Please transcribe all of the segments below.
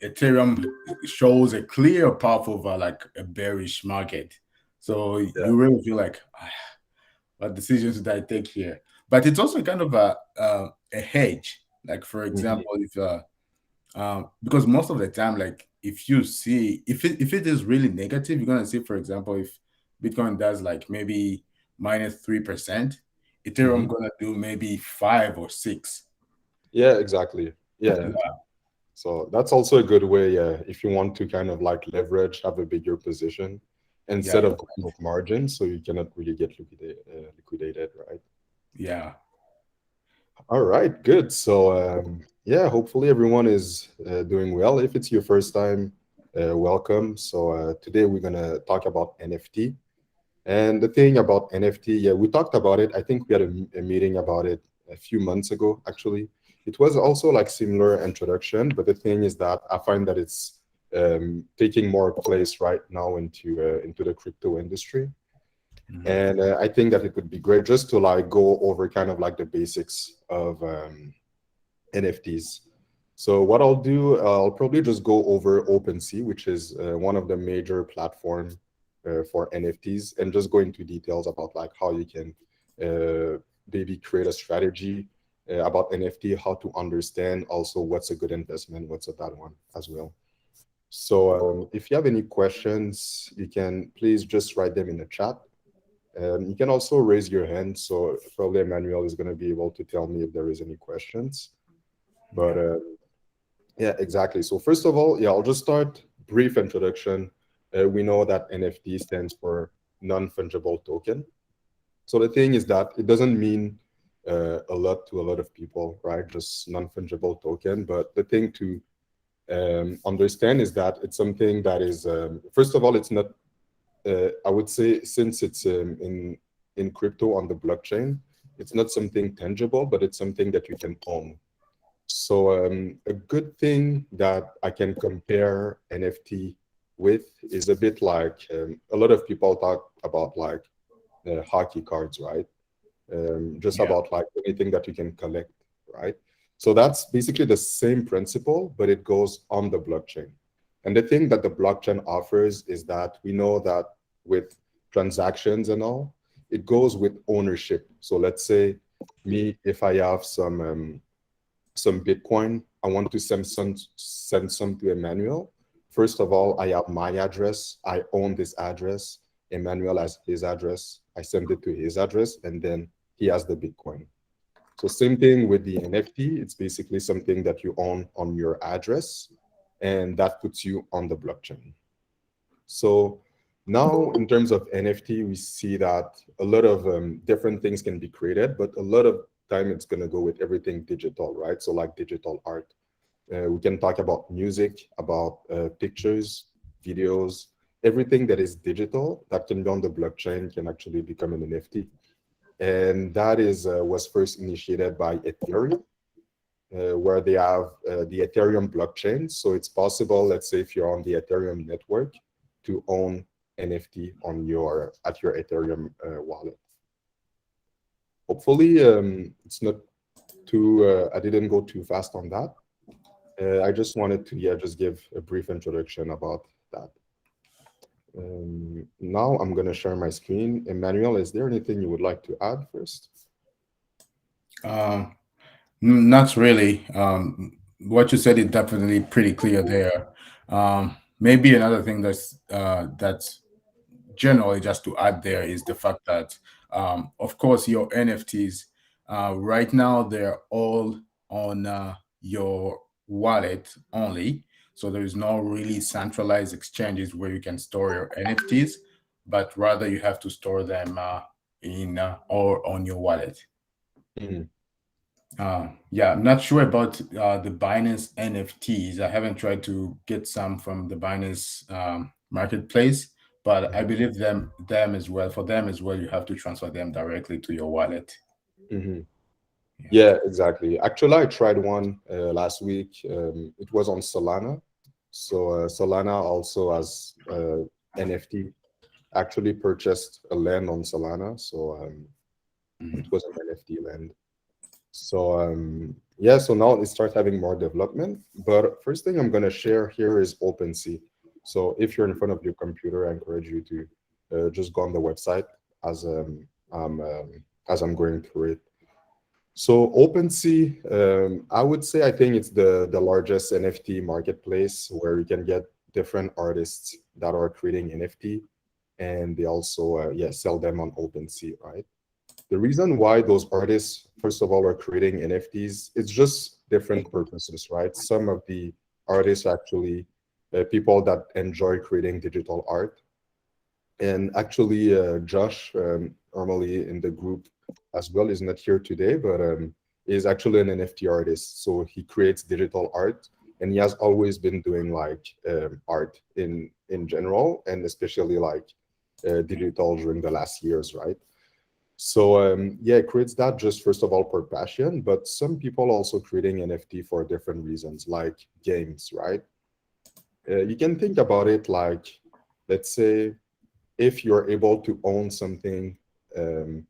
Ethereum shows a clear path over like a bearish market. So Yeah. you really feel like, what decisions did I take here? But it's also kind of a hedge. Like for Mhm. example, if because most of the time, like if you see if it is really negative, you're gonna see, for example, if Bitcoin does like maybe -3%, Ethereum Mhm. gonna do maybe 5 or 6. Yeah, exactly. Yeah. Yeah, So that's also a good way, if you want to kind of like leverage, have a bigger position yeah, instead of going with margin, so you cannot really get liquidated, right? yeah. All right, good. So yeah, hopefully everyone is doing well. If it's your first time, welcome. So today we're gonna talk about NFT. And the thing about NFT, yeah, we talked about it. I think we had a meeting about it a few months ago, actually. It was also like similar introduction, but the thing is that I find that it's taking more place right now into the crypto industry. Mhm. And I think that it would be great just to like go over kind of like the basics of NFTs. So what I'll do, I'll probably just go over OpenSea, which is one of the major platform for NFTs, and just go into details about like how you can maybe create a strategy about NFT, how to understand also what's a good investment, what's a bad one as well. So if you have any questions, you can please just write them in the chat. You can also raise your hand, so probably Emmanuel is going to be able to tell me if there is any questions. But Yeah. yeah, exactly. So first of all, yeah, I'll just start brief introduction. We know that NFT stands for non-fungible token. So the thing is that it doesn't mean a lot to a lot of people, right? Just non-fungible token. But the thing to understand is that it's something that is, first of all, it's not. I would say since it's in crypto on the blockchain, it's not something tangible, but it's something that you can own. So a good thing that I can compare NFT with is a bit like a lot of people talk about like hockey cards, right? Just Yeah. about like anything that you can collect, right? So that's basically the same principle, but it goes on the blockchain. And the thing that the blockchain offers is that we know that with transactions and all, it goes with ownership. So let's say me, if I have some Bitcoin. I want to send some to Emmanuel. First of all, I have my address. I own this address. Emmanuel has his address. I send it to his address, and then he has the Bitcoin. So same thing with the NFT. It's basically something that you own on your address, and that puts you on the blockchain. So now, in terms of NFT, we see that a lot of different things can be created, but a lot of time it's going to go with everything digital, right? So like digital art. We can talk about music, about pictures, videos, everything that is digital that can be on the blockchain can actually become an NFT. And that is was first initiated by Ethereum, where they have the Ethereum blockchain. So it's possible, let's say, if you're on the Ethereum network, to own NFT on your at your Ethereum wallet. Hopefully, it's not too. I didn't go too fast on that. I just wanted to, yeah, just give a brief introduction about that. Now I'm going to share my screen. Emmanuel, is there anything you would like to add first? Um, Not really. What you said is definitely pretty clear there. Maybe another thing that's generally just to add there is the fact that, of course, your NFTs right now they're all on your wallet only. So there is no really centralized exchanges where you can store your NFTs, but rather you have to store them in or on your wallet. Mhm. Yeah, I'm not sure about the Binance NFTs. I haven't tried to get some from the Binance marketplace, but I believe them as well. For them as well, you have to transfer them directly to your wallet. Mhm. Yeah. Yeah, exactly. Actually, I tried one last week. It was on Solana. So Solana also has NFT. Actually purchased a land on Solana, so it Mhm. was an NFT land. So yeah, so now it starts having more development. But first thing I'm gonna share here is OpenSea. So if you're in front of your computer, I encourage you to just go on the website as I'm as I'm going through it. So OpenSea, I would say I think it's the largest NFT marketplace where you can get different artists that are creating NFT, and they also yeah, sell them on OpenSea, right? The reason why those artists, first of all, are creating NFTs, it's just different purposes, right? Some of the artists actually people that enjoy creating digital art. And actually, Josh, normally in the group as well, is not here today, but is actually an NFT artist. So he creates digital art, and he has always been doing like art in general, and especially like digital during the last years, right? So yeah, it creates that just first of all for passion, but some people also creating NFT for different reasons, like games, right? You can think about it like, let's say, if you're able to own something um,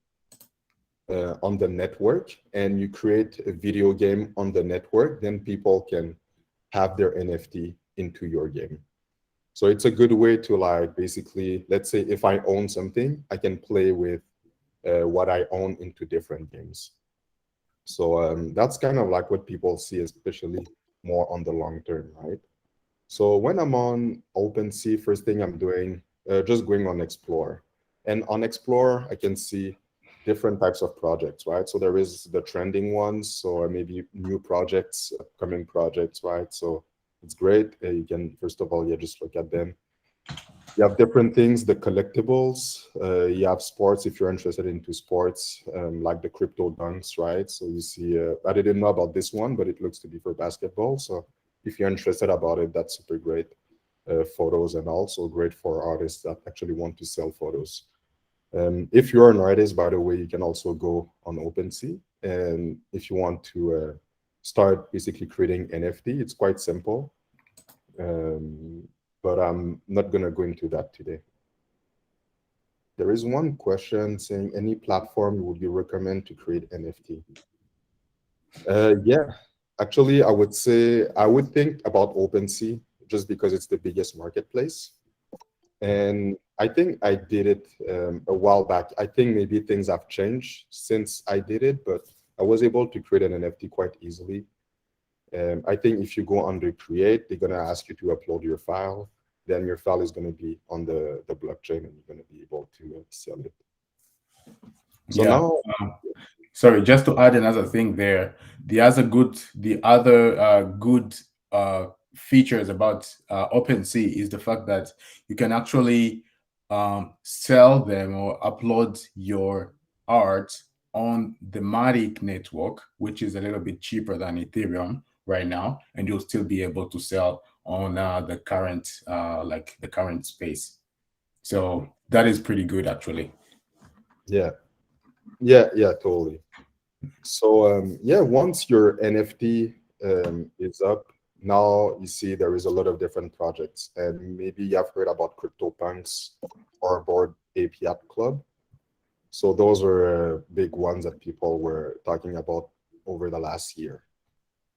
on the network and you create a video game on the network, then people can have their NFT into your game. So it's a good way to like basically, let's say if I own something, I can play with what I own into different games. So that's kind of like what people see, especially more on the long term, right? So when I'm on OpenSea, first thing I'm doing, just going on Explore. And on Explore, I can see different types of projects, right? So there is the trending ones, so maybe new projects, upcoming projects, right? So it's great. You can, first of all, yeah, just look at them. You have different things, the collectibles. You have sports if you're interested into sports, like the crypto dunks, right? So you see, I didn't know about this one, but it looks to be for basketball. So if you're interested about it, that's super great. Photos and also great for artists that actually want to sell photos. If you're an artist, by the way, you can also go on OpenSea. And if you want to start basically creating NFT, it's quite simple. Um, but I'm not going to go into that today. There is one question saying, any platform would you recommend to create NFT? Yeah, actually, I would say I would think about OpenSea just because it's the biggest marketplace. And I think I did it a while back. I think maybe things have changed since I did it, but I was able to create an NFT quite easily. I think if you go under create, they're going to ask you to upload your file. Then your file is going to be on the blockchain and you're going to be able to sell it. So Yeah. now, Sorry, just to add another thing there, the other good features about OpenSea is the fact that you can actually sell them or upload your art on the Matic network, which is a little bit cheaper than Ethereum right now, and you'll still be able to sell on the current like the current space. So that is pretty good actually. yeah, yeah, totally. So yeah, once your NFT is up, now you see there is a lot of different projects, and maybe you have heard about CryptoPunks or Board Ape Yacht Club. So those are big ones that people were talking about over the last year.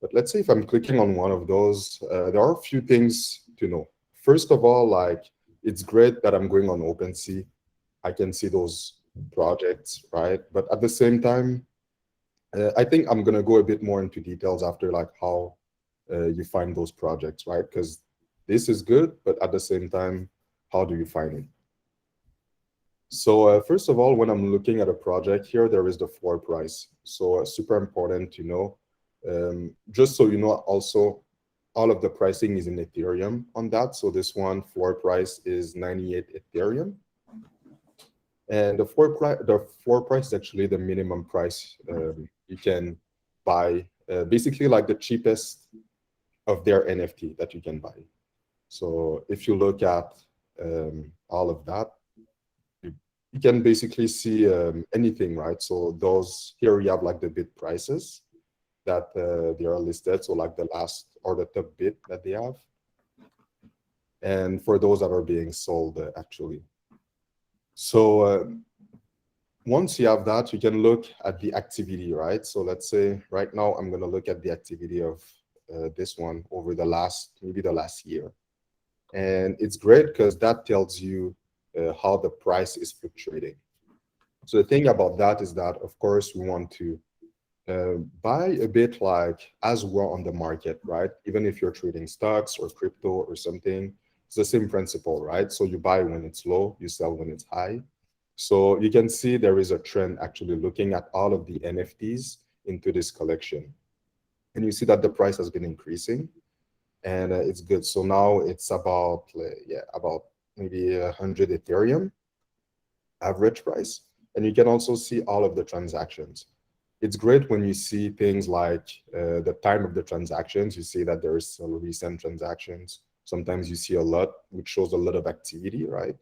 But let's say if I'm clicking on one of those, there are a few things to know. First of all, like it's great that I'm going on OpenSea. I can see those projects, right? But at the same time, I think I'm gonna go a bit more into details after like how you find those projects, right? Because this is good, but at the same time, how do you find it? So first of all, when I'm looking at a project here, there is the floor price. So super important to know. Just so you know, also all of the pricing is in Ethereum on that. So this one floor price is 98 Ethereum. And the floor price is actually the minimum price you can buy, basically like the cheapest of their NFT that you can buy. So if you look at all of that, you, you can basically see anything, right? So those here you have like the bid prices that they are listed. So like the last or the top bid that they have, and for those that are being sold actually. So once you have that, you can look at the activity, right? So let's say right now I'm going to look at the activity of this one over the last, maybe the last year. And it's great because that tells you how the price is fluctuating. So the thing about that is that, of course, we want to buy a bit like as we're on the market, right? Even if you're trading stocks or crypto or something, it's the same principle, right? So you buy when it's low, you sell when it's high. So you can see there is a trend actually looking at all of the NFTs into this collection. And you see that the price has been increasing and it's good. So now it's about, yeah, about maybe 100 Ethereum average price. And you can also see all of the transactions. It's great when you see things like the time of the transactions. You see that there's some recent transactions. Sometimes you see a lot, which shows a lot of activity, right?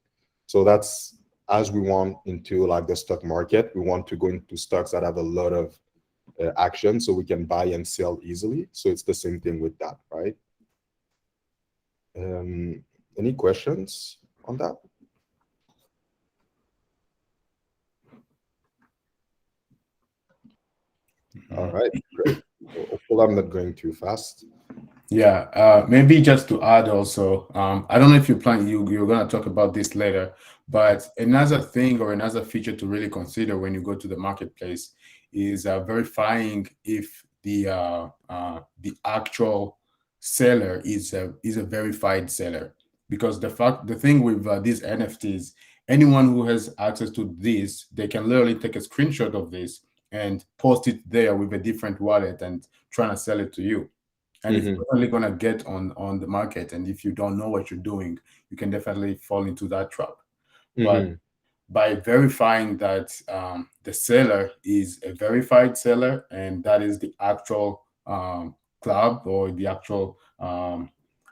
So that's as we want into like the stock market, we want to go into stocks that have a lot of action so we can buy and sell easily. So it's the same thing with that, right? Um, any questions on that? All right, great. So hopefully I'm not going too fast. Yeah, maybe just to add also, I don't know if you plan you're gonna talk about this later, but another thing or another feature to really consider when you go to the marketplace is verifying if the actual seller is a verified seller. Because the thing with these NFTs, anyone who has access to this, they can literally take a screenshot of this and post it there with a different wallet and trying to sell it to you, and it's Hmm. definitely going to get on the market. And if you don't know what you're doing, you can definitely fall into that trap. But Hmm. by verifying that the seller is a verified seller and that is the actual club or the actual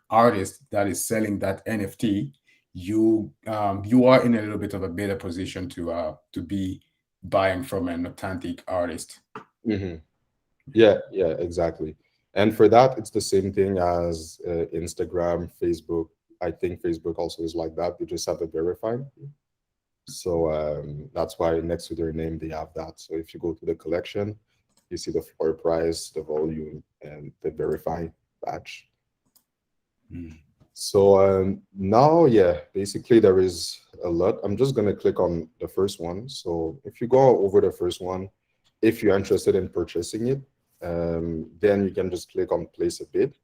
artist that is selling that NFT, you are in a little bit of a better position to be buying from an authentic artist. Hmm. Yeah, yeah, exactly. And for that, it's the same thing as Instagram, Facebook. I think Facebook also is like that. They just have it verified. So that's why next to their name, they have that. So if you go to the collection, you see the floor price, the volume, and the verify batch. Mm. So now, yeah, basically there is a lot. I'm just going to click on the first one. So if you go over the first one, if you're interested in purchasing it, then you can just click on place a bid.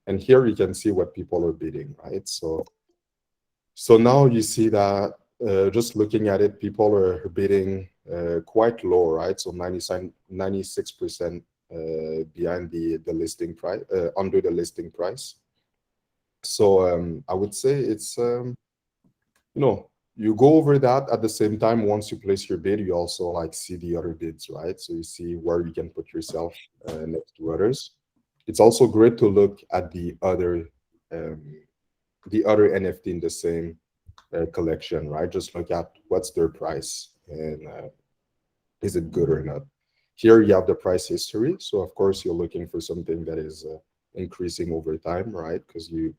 And here you can see what people are bidding, right? So now you see that just looking at it, people are bidding quite low, right? So 96% behind the listing price, under the listing price. So I would say it's you know, you go over that at the same time. Once you place your bid, you also like see the other bids, right? So you see where you can put yourself next to others. It's also great to look at um, the other NFT in the same collection, right? Just look at what's their price and is it good or not. Here you have the price history. So of course you're looking for something that is increasing over time, right? Because you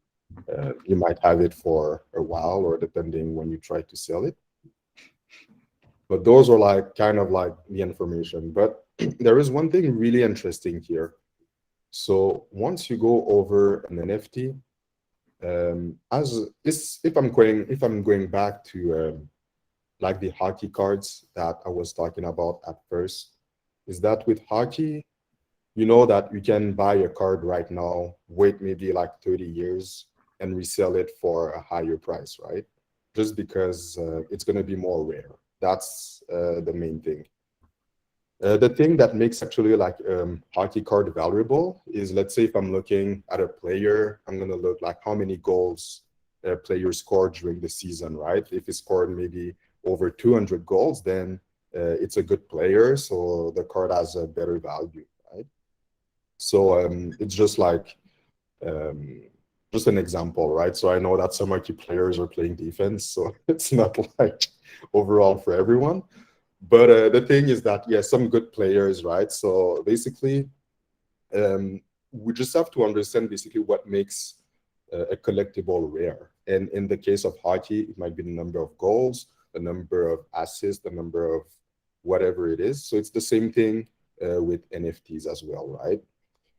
might have it for a while or depending when you try to sell it. But those are like kind of like the information. But there is one thing really interesting here. So once you go over an NFT, as this, if I'm going back to like the hockey cards that I was talking about at first, is that with hockey, you know that you can buy a card right now, wait maybe like 30 years and resell it for a higher price, right? Just because it's going to be more rare. That's the main thing. The thing that makes actually like hockey card valuable is, let's say if I'm looking at a player, I'm going to look like how many goals a player scored during the season, right? If he scored maybe over 200 goals, then it's a good player. So the card has a better value, right? So it's um, just an example, right? So I know that some hockey players are playing defense, so it's not like overall for everyone. But the thing is that, yeah, some good players, right? So basically, we just have to understand basically what makes a collectible rare. And in the case of hockey, it might be the number of goals, the number of assists, the number of whatever it is. So it's the same thing with NFTs as well, right?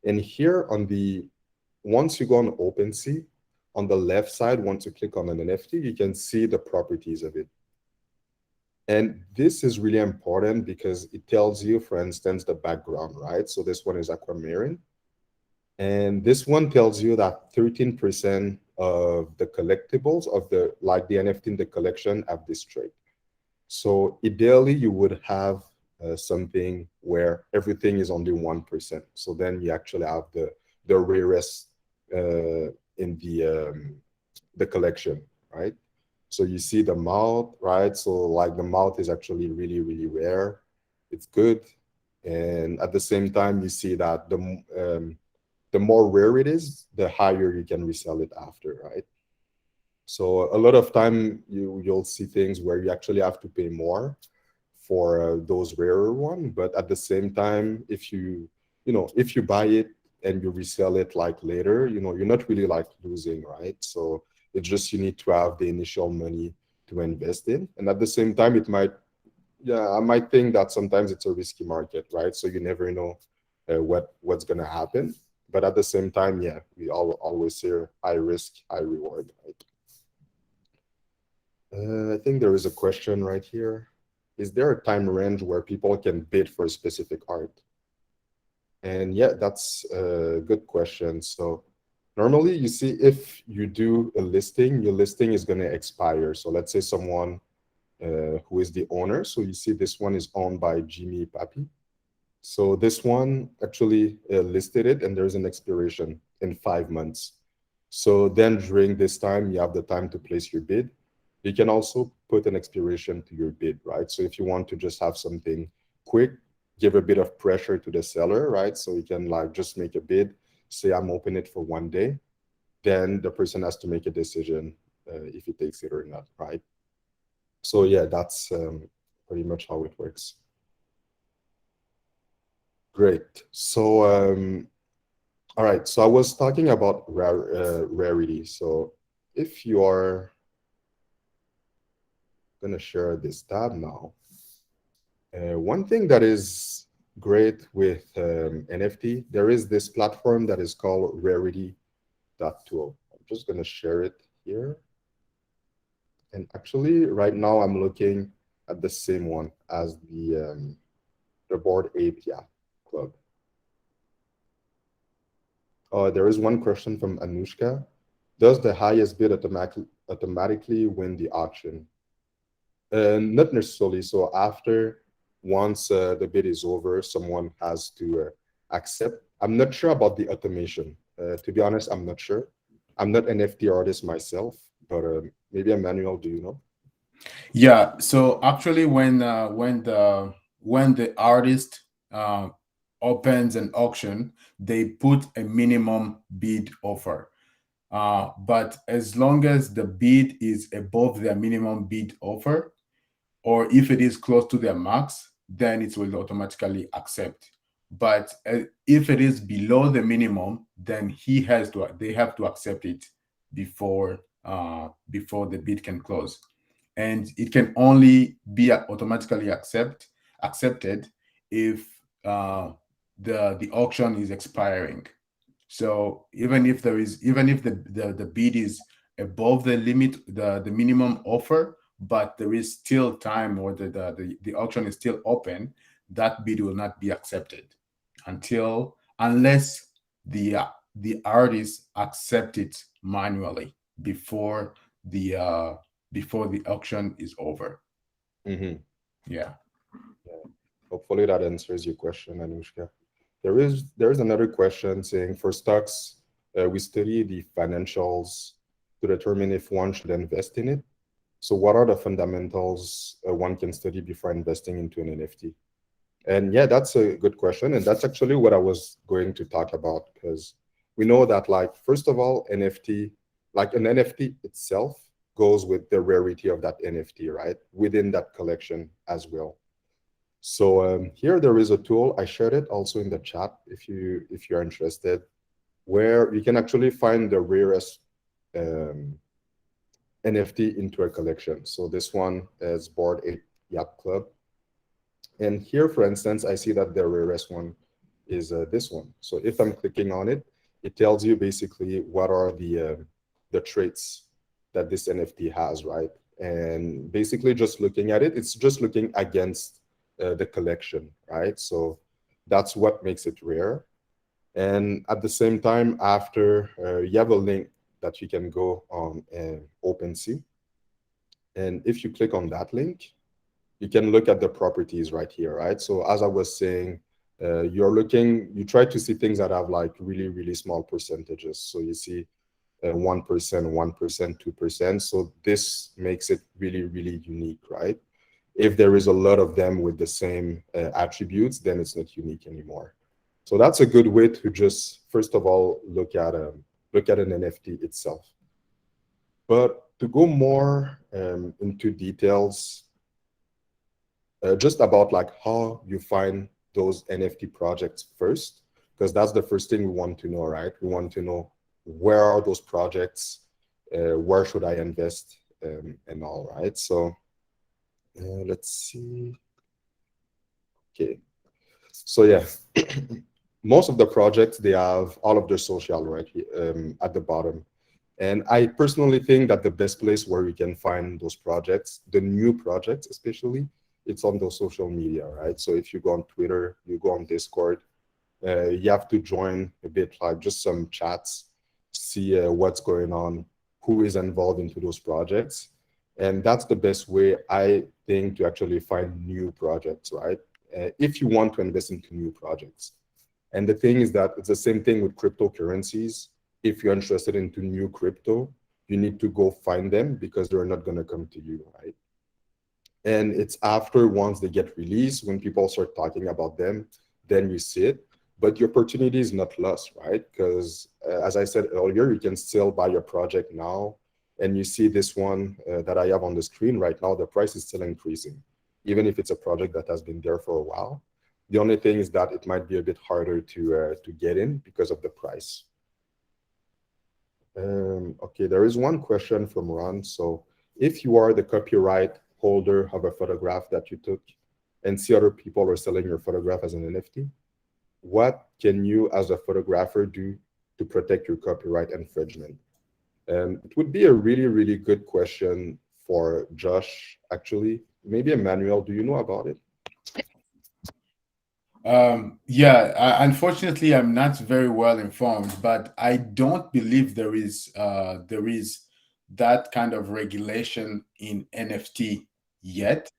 And here on the, once you go on OpenSea, on the left side, once you click on an NFT, you can see the properties of it. And this is really important because it tells you, for instance, the background, right? So this one is aquamarine. And this one tells you that 13% of the collectibles of the, like the NFT in the collection have this trait. So ideally, you would have something where everything is only 1%. So then you actually have the rarest in the collection, right? So you see the mouth, right? So like the mouth is actually really, really rare. It's good. And at the same time, you see that the more rare it is, the higher you can resell it after, right? So a lot of time you'll see things where you actually have to pay more for those rarer one, but at the same time, if if you buy it and you resell it like later, you're not really like losing, right? So it's just you need to have the initial money to invest in, and at the same time, it might, yeah, I might think that sometimes it's a risky market, right? So you never know what's gonna happen, but at the same time, yeah, we always hear high risk, high reward, right? I think there is a question right here. Is there a time range where people can bid for a specific art? And yeah, that's a good question. So normally you see if you do a listing, your listing is going to expire. So let's say someone who is the owner. So you see this one is owned by Jimmy Papi. So this one actually listed it and there's an expiration in 5 months. So then during this time, you have the time to place your bid. You can also put an expiration to your bid, right? So if you want to just have something quick, give a bit of pressure to the seller, right? So you can like just make a bid, say I'm open it for 1 day, then the person has to make a decision if he takes it or not, right? So yeah, that's pretty much how it works. Great. So all right. So I was talking about rarity. So if you are gonna share this tab now, one thing that is great with NFT, there is this platform that is called Rarity.tool. I'm just gonna share it here. And actually, right now I'm looking at the same one as the Board Ape Yacht Club. There is one question from Anushka. Does the highest bid automatically win the auction? Not necessarily. So after, once the bid is over, someone has to accept. I'm not sure about the automation. To be honest, I'm not sure. I'm not an NFT artist myself, but maybe Emmanuel, do you know? Yeah. So actually, when the artist uh, opens an auction, they put a minimum bid offer. But as long as the bid is above their minimum bid offer, or if it is close to their max, then it will automatically accept. But if it is below the minimum, then they have to accept it before the bid can close, and it can only be automatically accepted if the auction is expiring. So even if the bid is above the limit, the minimum offer, but there is still time, or the auction is still open, that bid will not be accepted unless the artist accept it manually the before the auction is over. Mm-hmm. Yeah. Yeah. Hopefully that answers your question, Anushka. There is another question saying for stocks, we study the financials to determine if one should invest in it. So what are the fundamentals one can study before investing into an NFT? And yeah, that's a good question. And that's actually what I was going to talk about because we know that, like, first of all, NFT, like an NFT itself goes with the rarity of that NFT, right? Within that collection as well. So here there is a tool. I shared it also in the chat if you're interested, where you can actually find the rarest um, NFT into a collection. So this one is Board Ape Yacht Club. And here, for instance, I see that the rarest one is this one. So if I'm clicking on it, it tells you basically what are the traits that this NFT has, right? And basically just looking at it, it's just looking against the collection, right? So that's what makes it rare. And at the same time, after you have a link that you can go on OpenSea. And if you click on that link, you can look at the properties right here, right? So as I was saying, you try to see things that have like really, really small percentages. So you see 1%, 1%, 2%. So this makes it really, really unique, right? If there is a lot of them with the same attributes, then it's not unique anymore. So that's a good way to just, first of all, look at an NFT itself. But to go more into details, just about like how you find those NFT projects first, because that's the first thing we want to know, right? We want to know where are those projects, where should I invest, and all, right? So let's see. Okay, so yeah, most of the projects they have all of their social right here, at the bottom. And I personally think that the best place where we can find those projects, the new projects especially, it's on those social media, right? So if you go on Twitter, you go on Discord, you have to join a bit like just some chats, see what's going on, who is involved into those projects. And that's the best way, I think, to actually find new projects, right? If you want to invest into new projects. And the thing is that it's the same thing with cryptocurrencies. If you're interested into new crypto, you need to go find them because they're not going to come to you, right? And it's after once they get released, when people start talking about them, then you see it. But the opportunity is not lost, right? Because as I said earlier, you can still buy your project now. And you see this one that I have on the screen right now, the price is still increasing, even if it's a project that has been there for a while. The only thing is that it might be a bit harder to get in because of the price. Okay, there is one question from Ron. So if you are the copyright holder of a photograph that you took and see other people are selling your photograph as an NFT, what can you as a photographer do to protect your copyright infringement? It would be a really, really good question for Josh, actually. Maybe Emmanuel, do you know about it? Yeah, unfortunately, I'm not very well informed, but I don't believe there is that kind of regulation in NFT yet.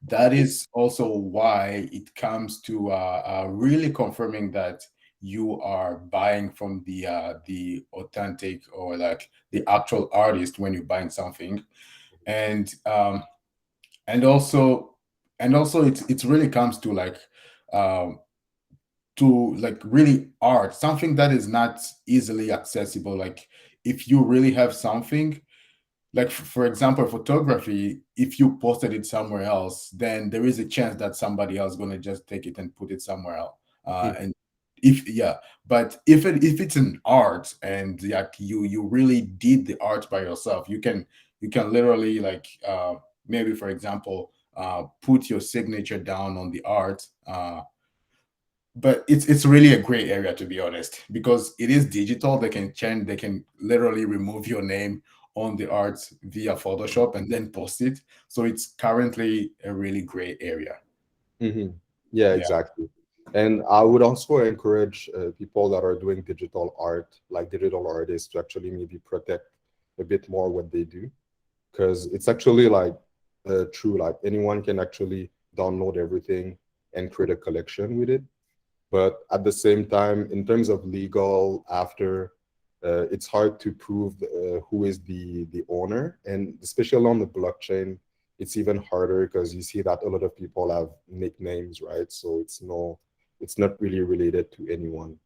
That is also why it comes to really confirming that you are buying from the authentic or like the actual artist when you're buying something, and and also it really comes um, to like really art, something that is not easily accessible. Like if you really have something, like for example photography, if you posted it somewhere else, then there is a chance that somebody else going to just take it and put it somewhere else. Mhm, And if yeah, but if it's an art and like you really did the art by yourself, you can literally like maybe for example put your signature down on the art. But it's really a gray area, to be honest, because it is digital. They can change, they can literally remove your name on the art via Photoshop and then post it. So it's currently a really gray area. mhm. Yeah, Yeah. exactly. And I would also encourage people that are doing digital art, like digital artists, to actually maybe protect a bit more what they do, because it's actually like true. Like anyone can actually download everything and create a collection with it. But at the same time, in terms of legal, after it's hard to prove who is the owner, and especially on the blockchain, it's even harder because you see that a lot of people have nicknames, right? So it's not really related to anyone.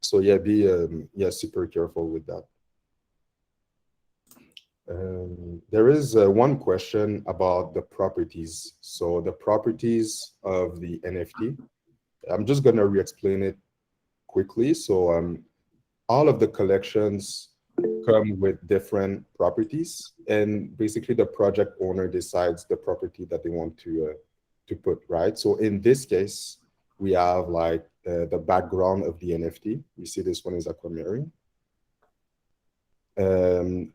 So yeah, be yeah, super careful with that. There is one question about the properties. So the properties of the NFT. I'm just gonna re-explain it quickly. So all of the collections come with different properties, and basically the project owner decides the property that they want to put, right? So in this case, we have like the background of the NFT. You see this one is aquamarine.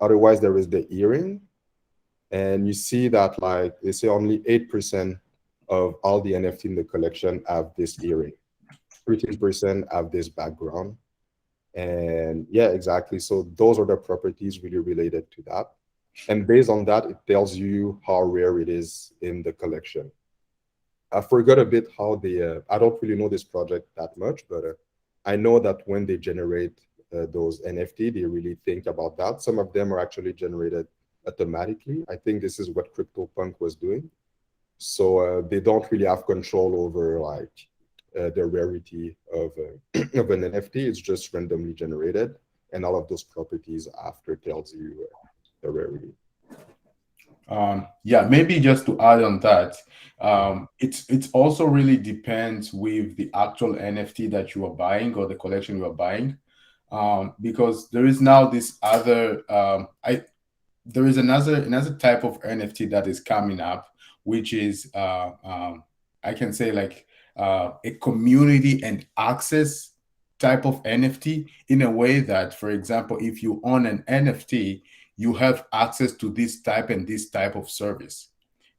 Otherwise, there is the earring. And you see that like they say only 8% of all the NFT in the collection have this earring. 13% have this background. And yeah, exactly. So those are the properties really related to that. And based on that, it tells you how rare it is in the collection. I forgot a bit how they, I don't really know this project that much, but I know that when they generate those NFT, they really think about that. Some of them are actually generated automatically. I think this is what CryptoPunk was doing. So they don't really have control over like the rarity of, of an NFT. It's just randomly generated, and all of those properties after tells you the rarity. Yeah, maybe just to add on that, it's also really depends with the actual NFT that you are buying or the collection you are buying, because there is now this other I there is another type of NFT that is coming up, which is I can say like a community and access type of NFT in a way that, for example, if you own an NFT, you have access to this type and this type of service.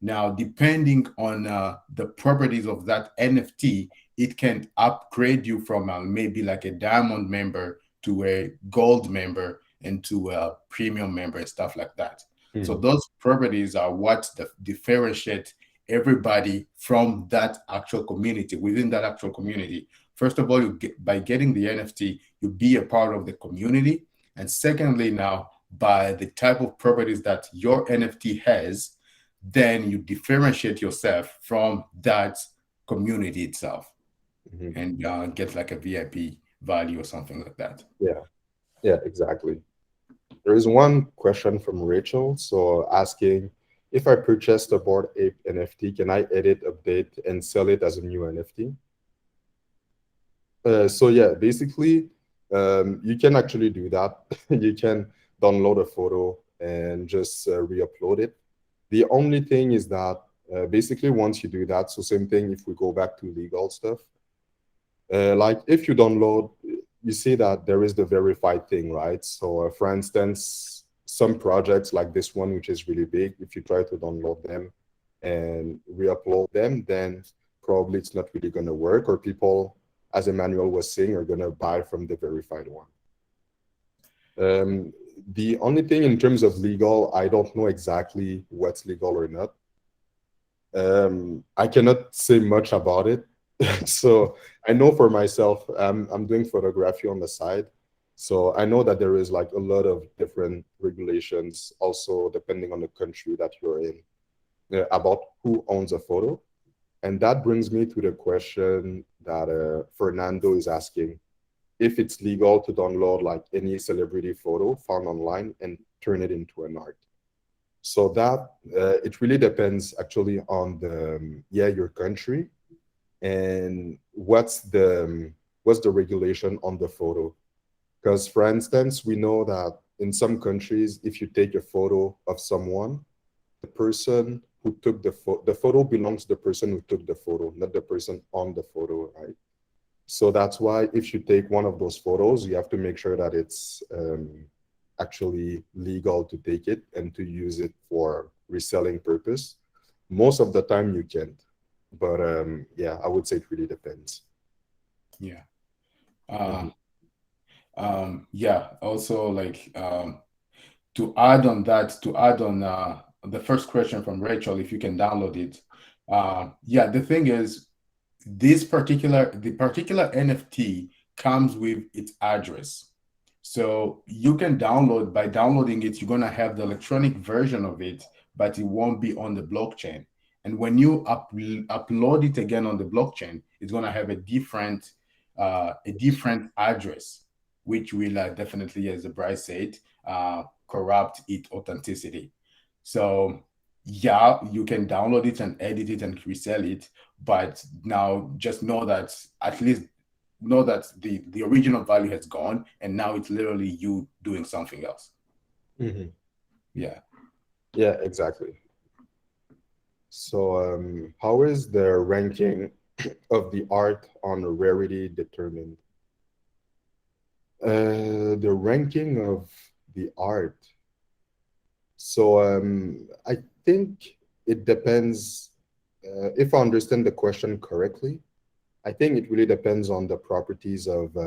Now, depending on the properties of that NFT, it can upgrade you from maybe like a diamond member to a gold member and to a premium member and stuff like that. So Mhm. those properties are what differentiate everybody from that actual community. Within that actual community, first of all, by getting the NFT, you be a part of the community, and secondly, now by the type of properties that your NFT has, then you differentiate yourself from that community itself Mhm. and get like a VIP value or something like that. Yeah, yeah, exactly. There is one question from Rachel. So asking, if I purchased a Bored Ape NFT, can I edit, update, and sell it as a new NFT? So yeah, basically, you can actually do that. You can download a photo and just re-upload it. The only thing is that basically once you do that, so same thing if we go back to legal stuff, like if you download, you see that there is the verified thing, right? So for instance, some projects like this one, which is really big, if you try to download them and re-upload them, then probably it's not really going to work, or people, as Emmanuel was saying, are going to buy from the verified one. Um, the only thing in terms of legal, I don't know exactly what's legal or not. I cannot say much about it. So I know for myself, I'm doing photography on the side. So I know that there is like a lot of different regulations, also depending on the country that you're in, about who owns a photo. And that brings me to the question that Fernando is asking, if it's legal to download like any celebrity photo found online and turn it into an art. So that it really depends actually on the yeah, your country, and what's the regulation on the photo. Because for instance, we know that in some countries, if you take a photo of someone, the person who took the photo belongs to the person who took the photo, not the person on the photo, right? So that's why if you take one of those photos, you have to make sure that it's actually legal to take it and to use it for reselling purpose. Most of the time you can't, but yeah, I would say it really depends. Yeah. Uh, Mhm. yeah. Also, like to add on that, to add on the first question from Rachel, if you can download it. Yeah, the thing is, the particular NFT comes with its address. So you can download, by downloading it, you're gonna have the electronic version of it, but it won't be on the blockchain. And when you upload it again on the blockchain, it's gonna have a different address, which will definitely, as the Bryce said, corrupt its authenticity. So yeah, you can download it and edit it and resell it, but now just know that, at least know that the original value has gone, and now it's literally you doing something else. Mhm. Yeah. Yeah, exactly. So how is the ranking of the art on rarity determined? The ranking of the art. So I think it depends. If I understand the question correctly, I think it really depends on the properties of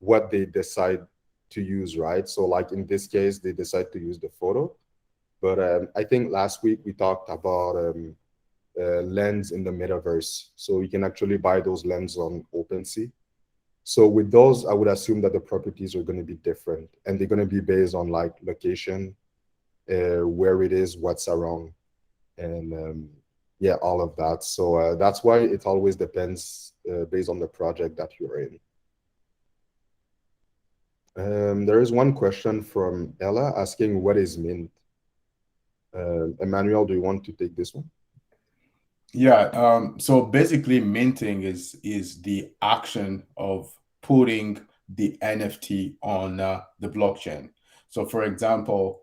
what they decide to use, right? So, like in this case, they decide to use the photo. But I think last week we talked about lens in the metaverse. So you can actually buy those lens on OpenSea. So with those, I would assume that the properties are going to be different, and they're going to be based on like location, where it is, what's around, and yeah, all of that. So that's why it always depends based on the project that you're in. There is one question from Ella asking, what is mint? Emmanuel, do you want to take this one? Yeah, so basically minting is the action of putting the NFT on the blockchain. So for example,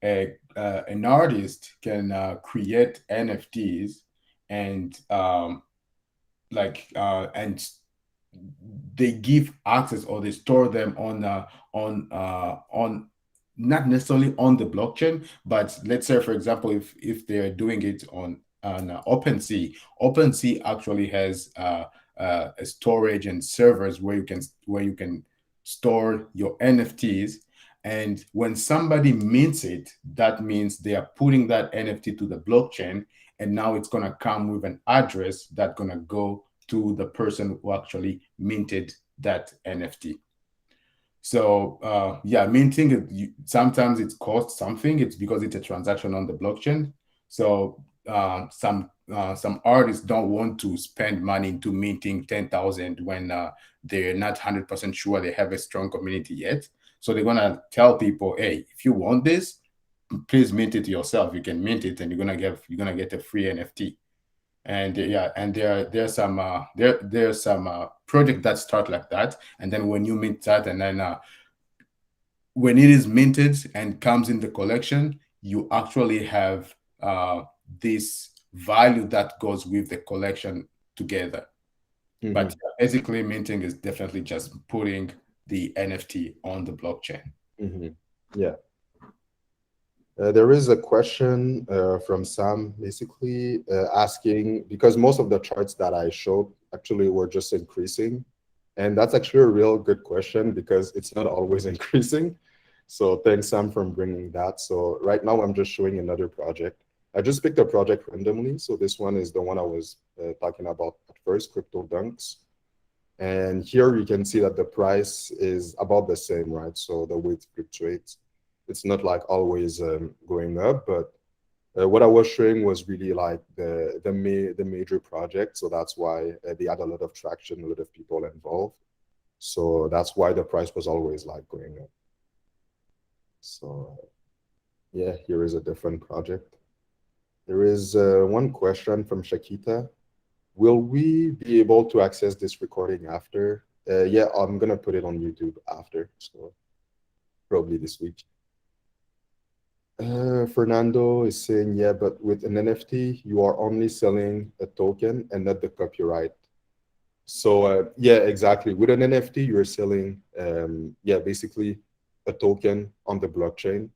an artist can create NFTs and and they give access or they store them on not necessarily on the blockchain, but let's say for example if they're doing it on OpenSea. OpenSea actually has a storage and servers where you can store your NFTs, and when somebody mints it, that means they are putting that NFT to the blockchain, and now it's going to come with an address that's going to go to the person who actually minted that NFT. So yeah, minting sometimes it costs something. It's because it's a transaction on the blockchain. So some artists don't want to spend money into minting 10,000 when they're not 100% sure they have a strong community yet. So they're gonna tell people, hey, if you want this, please mint it yourself. You can mint it, and you're gonna get a free NFT. And yeah, and there's some there's some project that start like that, and then when you mint that, and then when it is minted and comes in the collection, you actually have this value that goes with the collection together. But Mm-hmm. basically, minting is definitely just putting the NFT on the blockchain. Mm-hmm. Yeah. There is a question from Sam basically asking, because most of the charts that I showed actually were just increasing. And that's actually a real good question because it's not always increasing. So thanks, Sam, for bringing that. So right now I'm just showing another project. I just picked a project randomly. So this one is the one I was talking about at first, Crypto Dunks. And here you can see that the price is about the same, right? So the way it fluctuates, it's not like always going up, but what I was showing was really like the major project. So that's why they had a lot of traction, a lot of people involved. So that's why the price was always like going up. So yeah, here is a different project. There is one question from Shakita. Will we be able to access this recording after? Yeah, I'm gonna put it on YouTube after, so probably this week. Fernando is saying, yeah, but with an NFT, you are only selling a token and not the copyright. So yeah, exactly. With an NFT, you're selling, yeah, basically a token on the blockchain.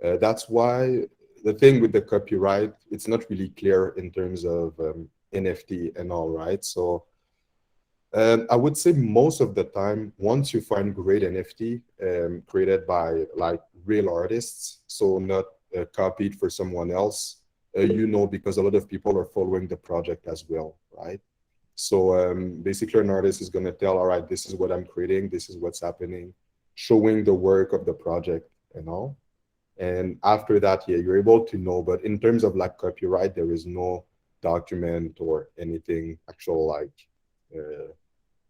That's why the thing with the copyright, it's not really clear in terms of NFT and all, right? So I would say most of the time, once you find great NFT created by like real artists, so not copied for someone else, you know, because a lot of people are following the project as well, right? So basically, an artist is going to tell, all right, this is what I'm creating, this is what's happening, showing the work of the project and all. And after that, yeah, you're able to know. But in terms of like copyright, there is no document or anything actual like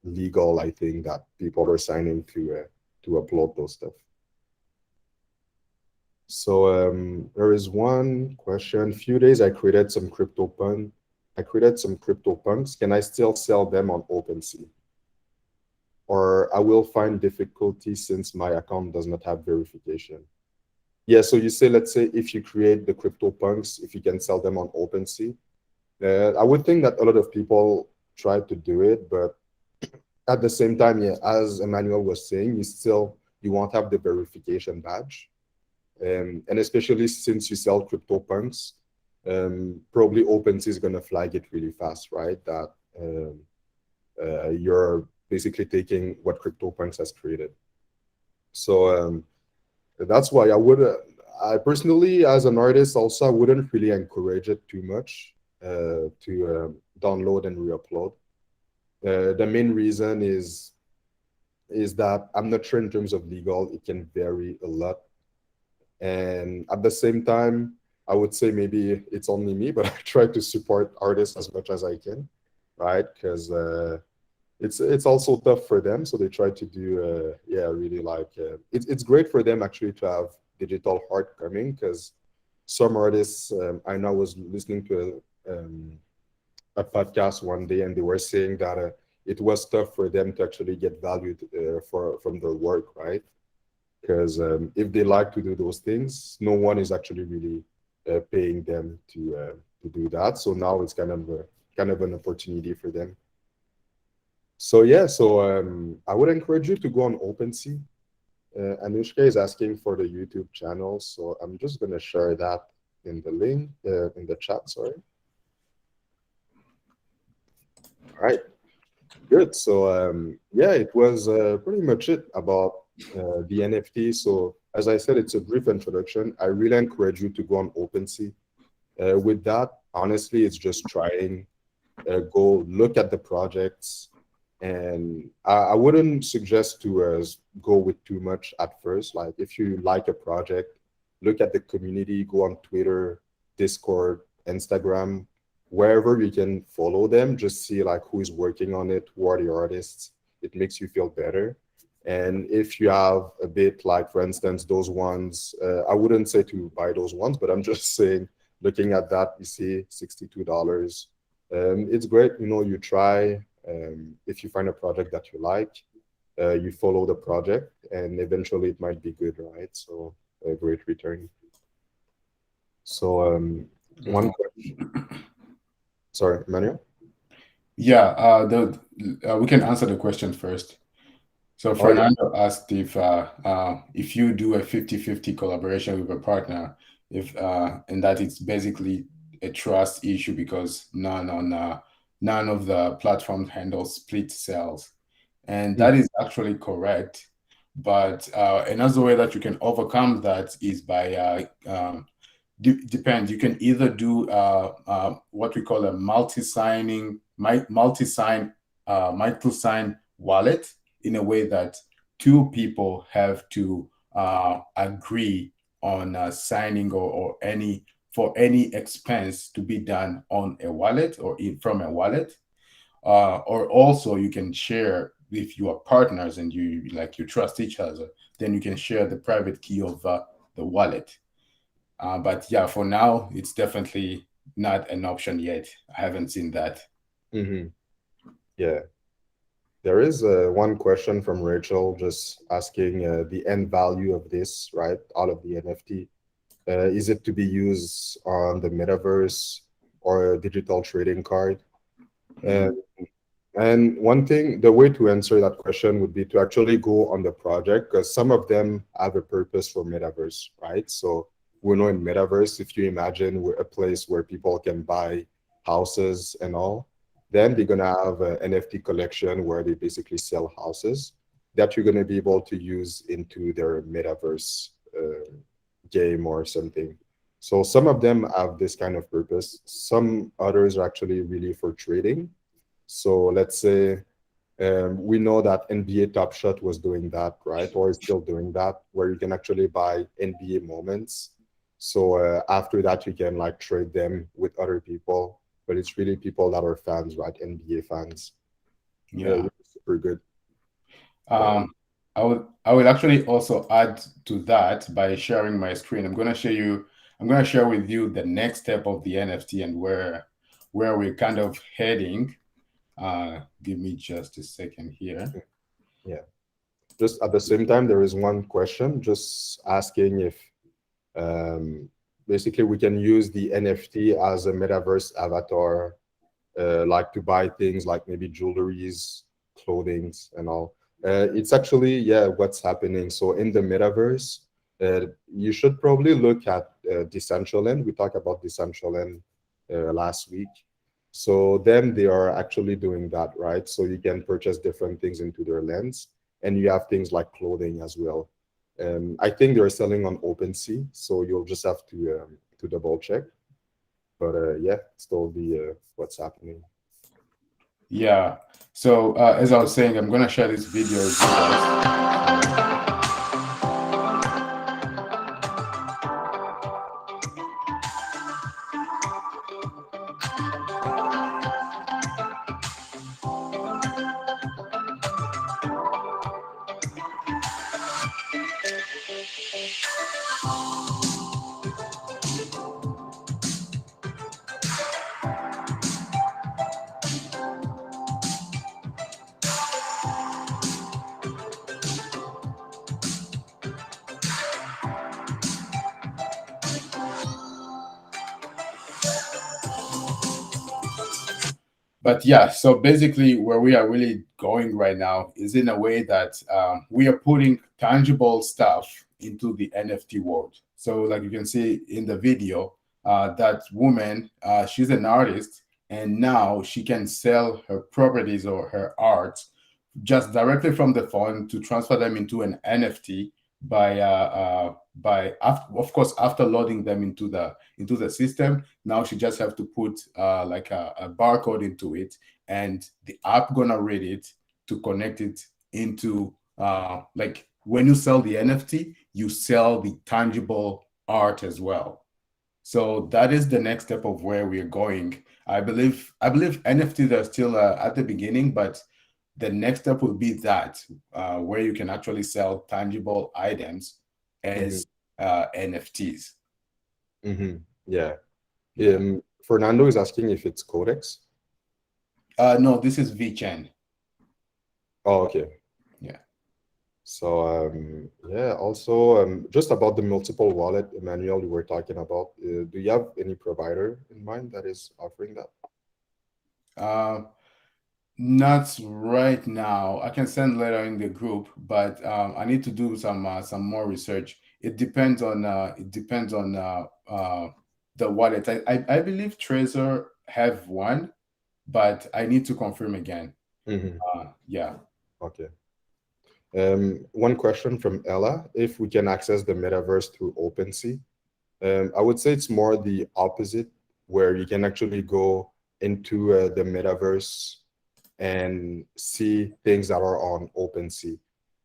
legal, I think, that people are signing to upload those stuff. So there is one question. Few days I created some crypto punk. I created some crypto punks. Can I still sell them on OpenSea? Or I will find difficulty since my account does not have verification. Yeah, so you say, let's say if you create the crypto punks, if you can sell them on OpenSea, I would think that a lot of people try to do it, but at the same time, yeah, as Emmanuel was saying, you won't have the verification badge, and especially since you sell crypto punks, probably OpenSea is gonna flag it really fast, right? That you're basically taking what CryptoPunks has created. So that's why I personally, as an artist, also I wouldn't really encourage it too much to download and re-upload. The main reason is that I'm not sure in terms of legal, it can vary a lot. And at the same time, I would say maybe it's only me, but I try to support artists as much as I can, right? Because it's also tough for them, so they try to do yeah, really like it's great for them actually to have digital art coming, because some artists I know was listening to a podcast one day, and they were saying that it was tough for them to actually get valued for from their work, right? Because if they like to do those things, no one is actually really paying them to do that. So now it's kind of an opportunity for them. So yeah, so I would encourage you to go on OpenSea. Anushka is asking for the YouTube channel, so I'm just gonna share that in the link in the chat. Sorry. All right, good. So yeah, it was pretty much it about the NFT. So as I said, it's a brief introduction. I really encourage you to go on OpenSea. With that, honestly, it's just trying go look at the projects, and I wouldn't suggest to go with too much at first. Like if you like a project, look at the community, go on Twitter, Discord, Instagram, wherever you can follow them, just see like who is working on it, who are the artists. It makes you feel better. And if you have a bit like, for instance, those ones, I wouldn't say to buy those ones, but I'm just saying, looking at that, you see $62. It's great, you know, you try. If you find a project that you like, you follow the project, and eventually it might be good, right? So a great return. So one Mhm. question. Sorry, Manuel. Yeah, we can answer the question first. So Oh yeah. Fernando asked if you do a 50-50 collaboration with a partner, if and that it's basically a trust issue because none of the platforms handle split sales. And Mm, that is actually correct. But another way that you can overcome that is by depends. You can either do what we call a multi-sign wallet, in a way that two people have to agree on signing or any for any expense to be done on a wallet or from a wallet. Or also you can share, if you are partners and you trust each other, then you can share the private key of the wallet. But yeah, for now, it's definitely not an option yet. I haven't seen that. mhm. Yeah. There is one question from Rachel just asking the end value of this, right? All of the NFT. Is it to be used on the metaverse or a digital trading card? Mm, And one thing, the way to answer that question would be to actually go on the project, because some of them have a purpose for metaverse, right? So we know in metaverse, if you imagine a place where people can buy houses and all, then they're gonna have an NFT collection where they basically sell houses that you're gonna be able to use into their metaverse game or something. So some of them have this kind of purpose. Some others are actually really for trading. So let's say we know that NBA Top Shot was doing that, right? Or is still doing that, where you can actually buy NBA moments. So after that, you can like trade them with other people, but it's really people that are fans, right? NBA fans. yeah. Which is super good. So, Um, I will actually also add to that by sharing my screen. I'm gonna share with you the next step of the NFT and where we're kind of heading. Give me just a second here. yeah. Just at the same time, there is one question just asking if Um, Basically, we can use the NFT as a metaverse avatar, like to buy things like maybe jewelries, clothings, and all. It's actually, yeah, what's happening. So in the metaverse, you should probably look at Decentraland. We talked about Decentraland last week. So them, they are actually doing that, right? So you can purchase different things into their lens, and you have things like clothing as well. I think they're selling on OpenSea, so you'll just have to double check. But yeah, still the what's happening. Yeah. So as I was saying, I'm gonna share this video with you guys. But yeah, so basically, where we are really going right now is in a way that we are putting tangible stuff into the NFT world. So, like you can see in the video, that woman, she's an artist, and now she can sell her properties or her art just directly from the phone to transfer them into an NFT of course, after loading them into the system. Now she just have to put like a barcode into it, and the app gonna read it to connect it into like when you sell the NFT, you sell the tangible art as well. So that is the next step of where we're going. I believe NFTs are still at the beginning, but the next step will be that where you can actually sell tangible items Hmm. as NFTs. Hmm. Yeah. Yeah. Fernando is asking if it's Codex. No, this is VChain. Oh, okay. Yeah. So yeah, also just about the multiple wallet, Emmanuel, you were talking about. Do you have any provider in mind that is offering that? Uh, Not right now. I can send later in the group, but I need to do some more research. It depends on the wallet. I believe Trezor have one, but I need to confirm again. Hmm. Yeah. Okay. One question from Ella: if we can access the metaverse through OpenSea. I would say it's more the opposite, where you can actually go into the metaverse and see things that are on OpenSea.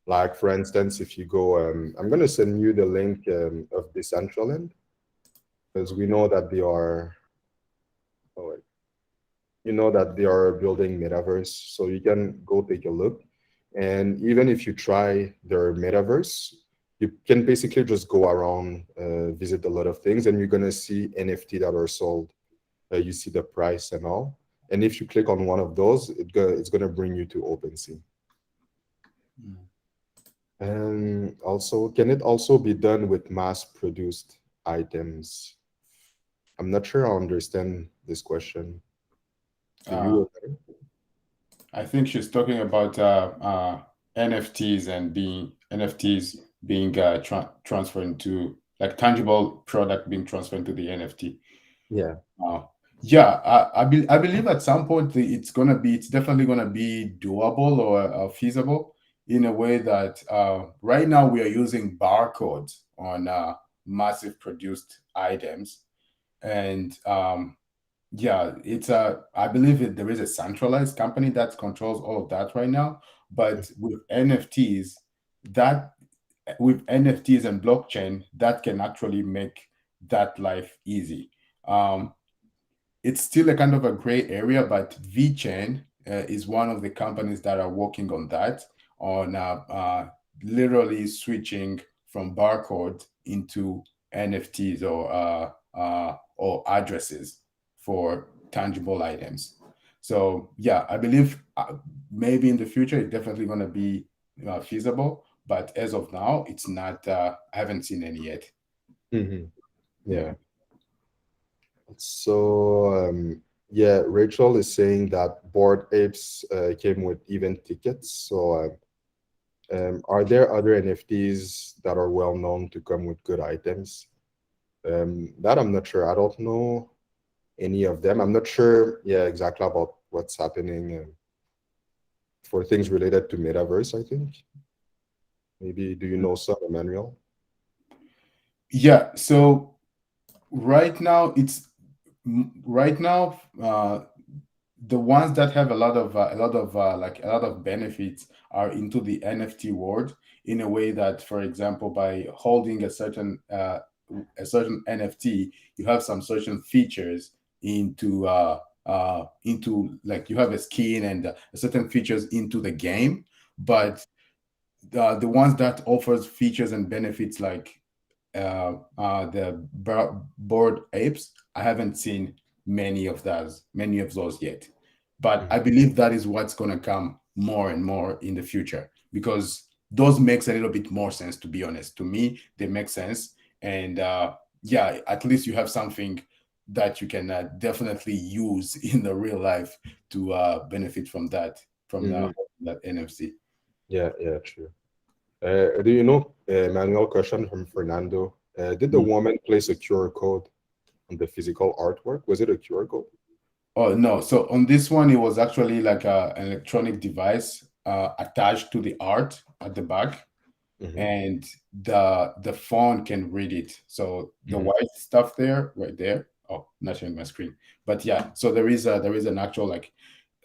Like for instance, if you go, I'm going to send you the link of Decentraland, because we know that they are, oh, wait, you know that they are building metaverse, so you can go take a look. And even if you try their metaverse, you can basically just go around, visit a lot of things, and you're going to see NFT that are sold. You see the price and all. And if you click on one of those, it's going to bring you to OpenSea. Mm. And also, can it also be done with mass-produced items? I'm not sure I understand this question. Do Uh, you? I think she's talking about NFTs and being NFTs being transferred into like tangible product being transferred into the NFT. Yeah. Uh, yeah, I believe at some point it's definitely gonna be doable or feasible in a way that right now we are using barcodes on massive produced items, and yeah, I believe there is a centralized company that controls all of that right now, but that with NFTs and blockchain, that can actually make that life easy. Um, it's still a kind of a gray area, but VChain is one of the companies that are working on that, on literally switching from barcode into NFTs or addresses for tangible items. So yeah, I believe maybe in the future it's definitely going to be feasible, but as of now, it's not. I haven't seen any yet. Hmm. Yeah. Yeah. So yeah, Rachel is saying that Bored Apes came with event tickets. So are there other NFTs that are well known to come with good items? That I'm not sure. I don't know any of them. I'm not sure, yeah, exactly about what's happening for things related to metaverse, I think. Maybe do you know some, Emmanuel? Yeah. So right now, right now, the ones that have a lot of benefits are into the NFT world in a way that, for example, by holding a certain NFT, you have some certain features into like you have a skin and certain features into the game, but the ones that offers features and benefits like board apes. I haven't seen many of those yet, but I Mhm. believe that is what's going to come more and more in the future because those makes a little bit more sense. To be honest, to me, they make sense, and yeah, at least you have something that you can definitely use in the real life to benefit from Mhm. that NFC. Yeah, yeah, true. Do you know, Manuel, question from Fernando? Did the woman place a QR code on the physical artwork? Was it a QR code? Oh no! So on this one, it was actually like an electronic device attached to the art at the back, Hmm. and the phone can read it. So the Hmm. white stuff there, right there. Oh, not showing my screen, but yeah. So there is an actual like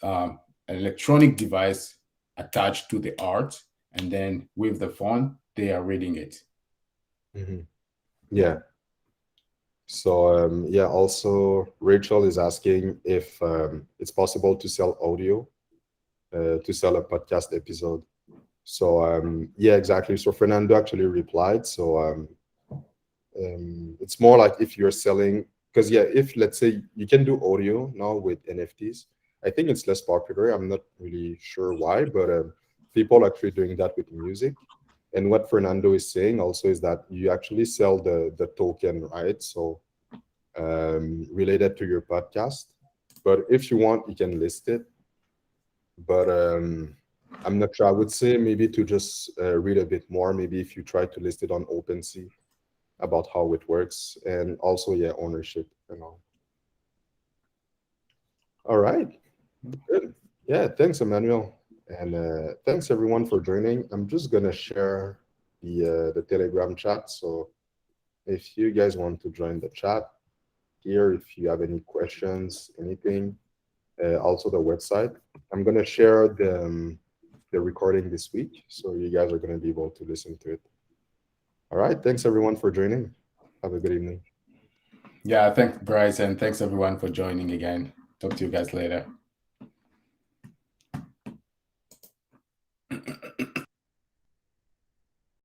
an electronic device attached to the art, and then with the phone, they are reading it. Hmm. Yeah. So yeah, also Rachel is asking if it's possible to sell audio, to sell a podcast episode. So yeah, exactly. So Fernando actually replied. So it's more like if you're selling, because yeah, if let's say you can do audio now with NFTs, I think it's less popular. I'm not really sure why, but people are actually doing that with music. And what Fernando is saying also is that you actually sell the token, right? So related to your podcast. But if you want, you can list it. But I'm not sure. I would say maybe to just read a bit more. Maybe if you try to list it on OpenSea about how it works, and also yeah, ownership and all. All right, good. Yeah, thanks, Emmanuel, and thanks everyone for joining. I'm just gonna share the Telegram chat. So if you guys want to join the chat here, if you have any questions, anything, also the website. I'm gonna share the recording this week, so you guys are gonna be able to listen to it. All right, thanks everyone for joining. Have a good evening. Yeah, thanks, Bryce, and thanks everyone for joining again. Talk to you guys later.